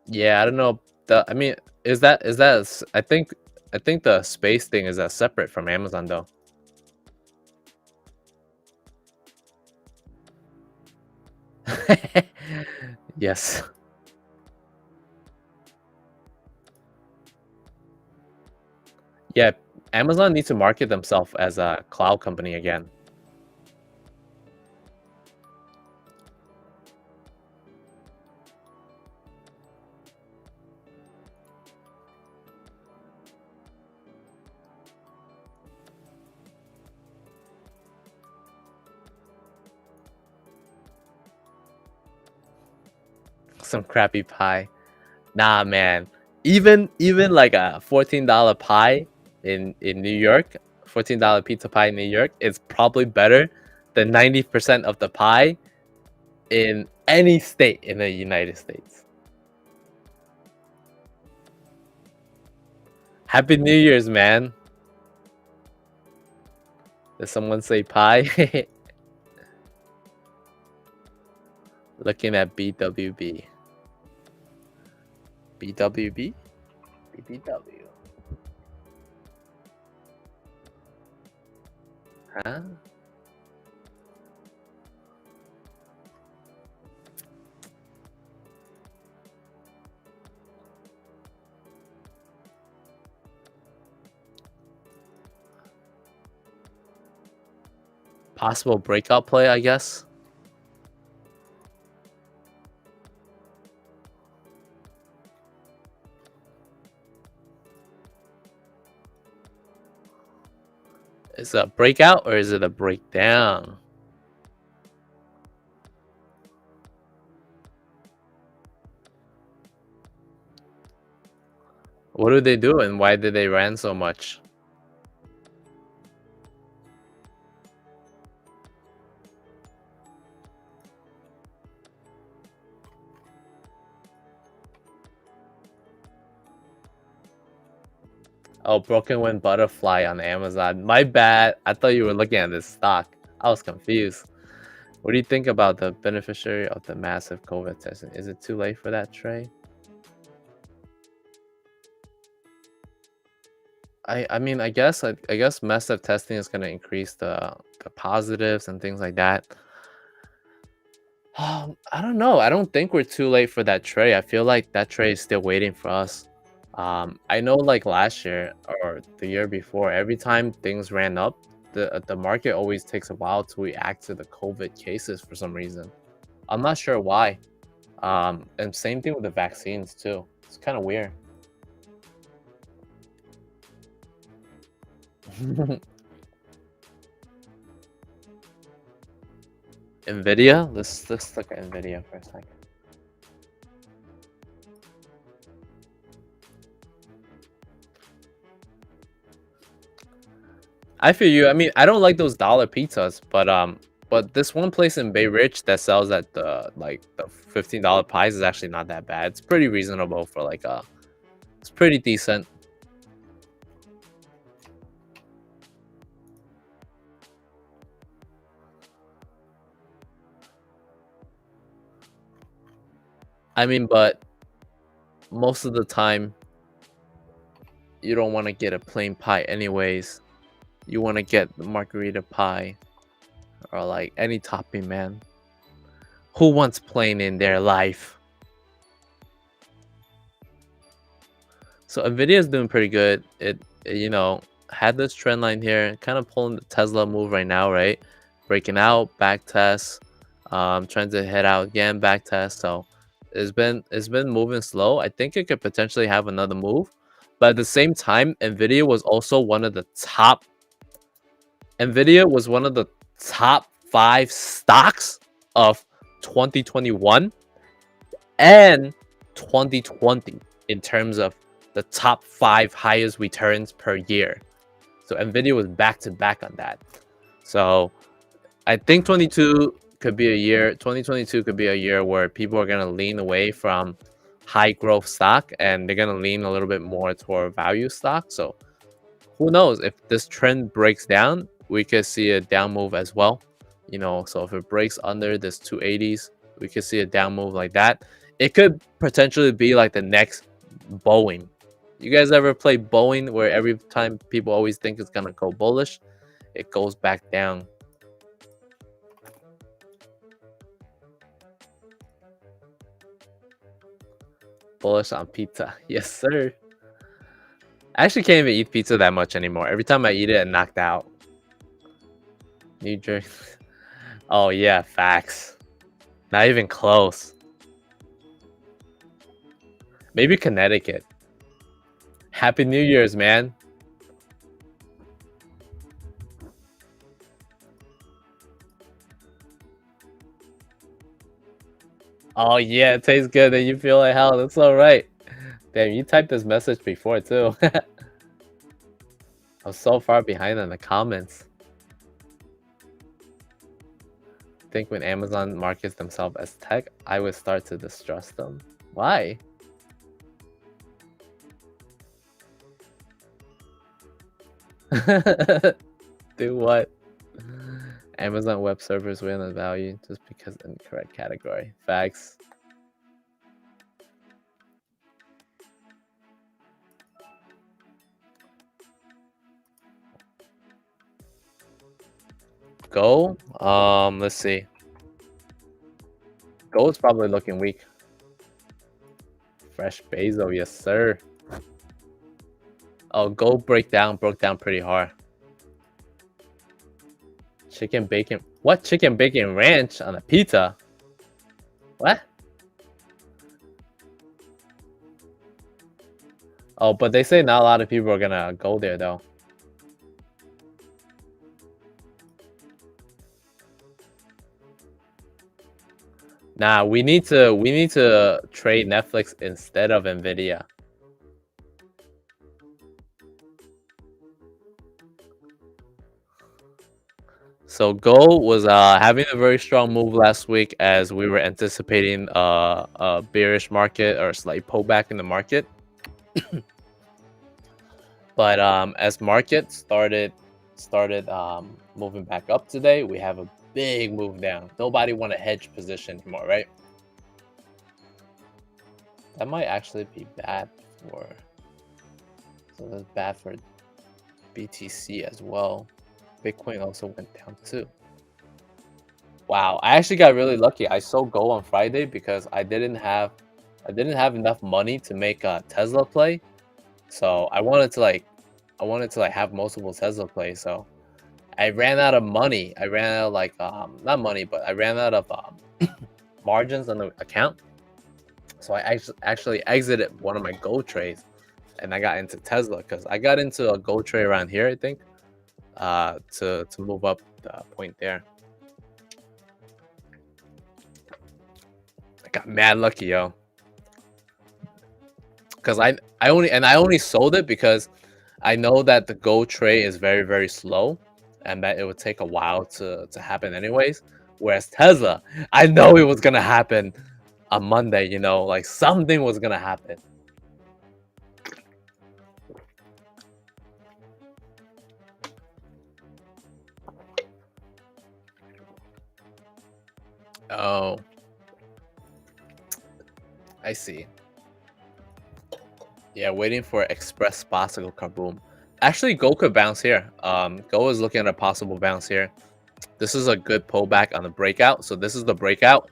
Yeah, I don't know. I mean, is that I think the space thing is separate from Amazon though. Yes. Yeah, Amazon needs to market themselves as a cloud company again. Some crappy pie. Nah, man. Even like a $14 pie in New York, $14 pizza pie in New York is probably better than 90% of the pie in any state in the United States. Happy New Year's, man. Did someone say pie? Looking at BWB. BWB? BBW. Huh? Possible breakout play, I guess. Is it a breakout or is it a breakdown? What do they do and why did they ran so much? Oh, Broken Wind Butterfly on Amazon. My bad. I thought you were looking at this stock. I was confused. What do you think about the beneficiary of the massive COVID testing? Is it too late for that trade? I mean, I guess massive testing is going to increase the positives and things like that. I don't know. I don't think we're too late for that trade. I feel like that trade is still waiting for us. I know like last year or the year before, every time things ran up, the market always takes a while to react to the COVID cases for some reason. I'm not sure why. And same thing with the vaccines too. It's kind of weird. Nvidia? Let's look at Nvidia for a second. I feel you. I mean, I don't like those dollar pizzas, but this one place in Bay Ridge that sells at the $15 pies is actually not that bad. It's pretty reasonable for like it's pretty decent. I mean, but most of the time you don't want to get a plain pie anyways. You want to get the margarita pie or like any topping, man. Who wants plain in their life? So Nvidia is doing pretty good. It you know had this trend line here, kind of pulling the Tesla move right now, right? Breaking out, back test, trying to head out again, back test. So it's been moving slow. I think it could potentially have another move, but at the same time, Nvidia was also one of the top. Nvidia was one of the top 5 stocks of 2021 and 2020 in terms of the top 5 highest returns per year. So Nvidia was back to back on that. So I think 2022 could be a year where people are going to lean away from high growth stock and they're going to lean a little bit more toward value stock. So who knows, if this trend breaks down, we could see a down move as well. You know, so if it breaks under this 280s, we could see a down move like that. It could potentially be like the next Boeing. You guys ever play Boeing where every time people always think it's gonna go bullish, it goes back down? Bullish on pizza. Yes, sir. I actually can't even eat pizza that much anymore. Every time I eat it, I'm knocked out. New Jersey. Oh yeah, facts. Not even close. Maybe Connecticut. Happy New Year's, man. Oh yeah, it tastes good and you feel like hell. That's all right. Damn, you typed this message before too. I was so far behind in the comments. I think when Amazon markets themselves as tech, I would start to distrust them. Why? Do what? Amazon Web Servers win on value just because incorrect category. Facts. Go. Let's see. Go is probably looking weak. Fresh Basil, yes sir. Oh, Go broke down pretty hard. Chicken bacon. What? Chicken bacon ranch on a pizza? What? Oh, but they say not a lot of people are gonna go there though. Nah, we need to trade Netflix instead of Nvidia. So Go was having a very strong move last week as we were anticipating a bearish market or a slight pullback in the market. But as market started moving back up today, we have a big move down. Nobody want a hedge position anymore, right? That might actually be bad for. So that's bad for BTC as well. Bitcoin also went down too. Wow, I actually got really lucky. I sold Go on Friday because I didn't have enough money to make a Tesla play. So I wanted to have multiple Tesla plays. So I ran out of money. I ran out of like not money, but I ran out of margins on the account. So I actually exited one of my Go trades, and I got into Tesla because I got into a Go trade around here, I think, to move up the point there. I got mad lucky, yo. Because I only sold it because I know that the Go trade is very, very slow and that it would take a while to happen anyways. Whereas Tesla, I know it was gonna happen on Monday, you know, like something was gonna happen. Oh, I see. Yeah, waiting for Express possible kaboom. Actually, Go could bounce here. Go is looking at a possible bounce here. This is a good pullback on the breakout. So this is the breakout.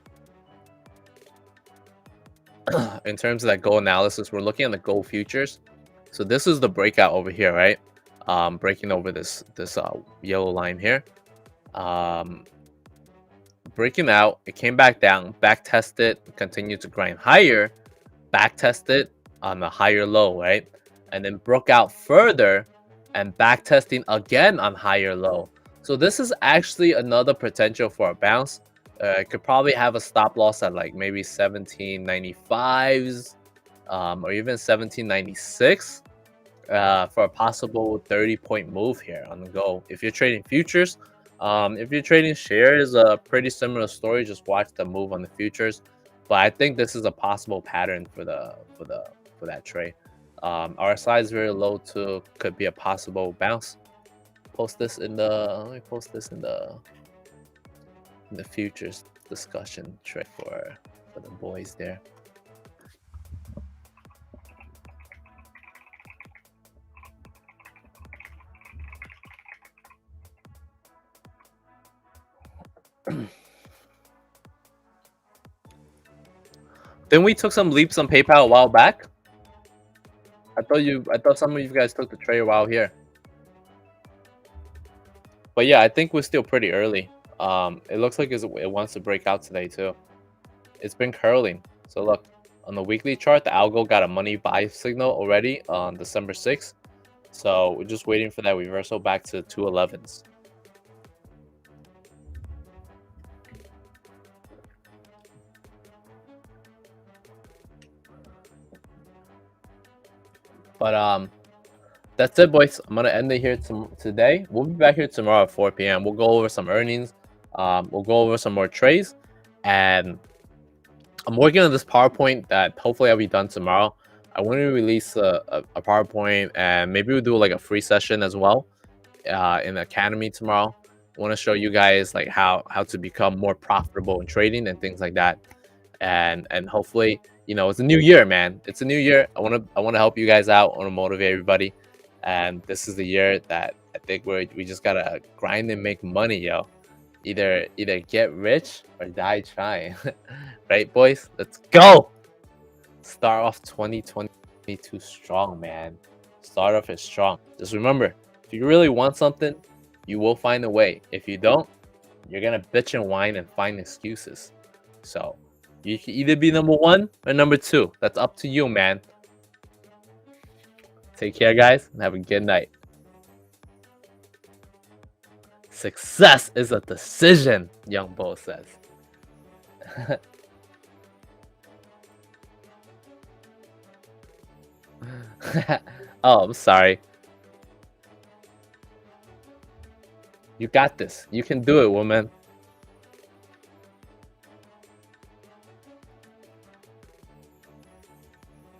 In terms of that Go analysis, we're looking at the Go futures. So this is the breakout over here, right? Breaking over this yellow line here. Breaking out, it came back down, back tested, continued to grind higher, back tested on the higher low, right? And then broke out further and back testing again on higher low. So this is actually another potential for a bounce. It could probably have a stop loss at like maybe 1795s or even 1796 for a possible 30-point move here on the Go. If you're trading futures, if you're trading shares, a pretty similar story. Just watch the move on the futures. But I think this is a possible pattern for that trade. RSI is very low too. Could be a possible bounce. Post this in the let me post this in the futures discussion trick for the boys there. Then we took some leaps on PayPal a while back. I thought some of you guys took the trade a while here. But yeah, I think we're still pretty early. It looks like it wants to break out today too. It's been curling. So look, on the weekly chart, the algo got a money buy signal already on December 6th. So we're just waiting for that reversal back to 211s. But That's it, boys. I'm gonna end it here today. We'll be back here tomorrow at 4 p.m. We'll go over some earnings. We'll go over some more trades, and I'm working on this PowerPoint that hopefully I'll be done tomorrow. I want to release a PowerPoint, and maybe we'll do like a free session as well in the academy tomorrow. I want to show you guys like how to become more profitable in trading and things like that. And hopefully, you know, it's a new year, man. It's a new year. I want to help you guys out. I want to motivate everybody. And this is the year that I think we just gotta grind and make money, yo. Either get rich or die trying. Right, boys? Let's go. Start off 2022 strong, man. Start off as strong. Just remember, if you really want something, you will find a way. If you don't, you're gonna bitch and whine and find excuses. So you can either be number 1 or number 2. That's up to you, man. Take care, guys, and have a good night. Success is a decision, Young Bo says. Oh, I'm sorry. You got this. You can do it, woman.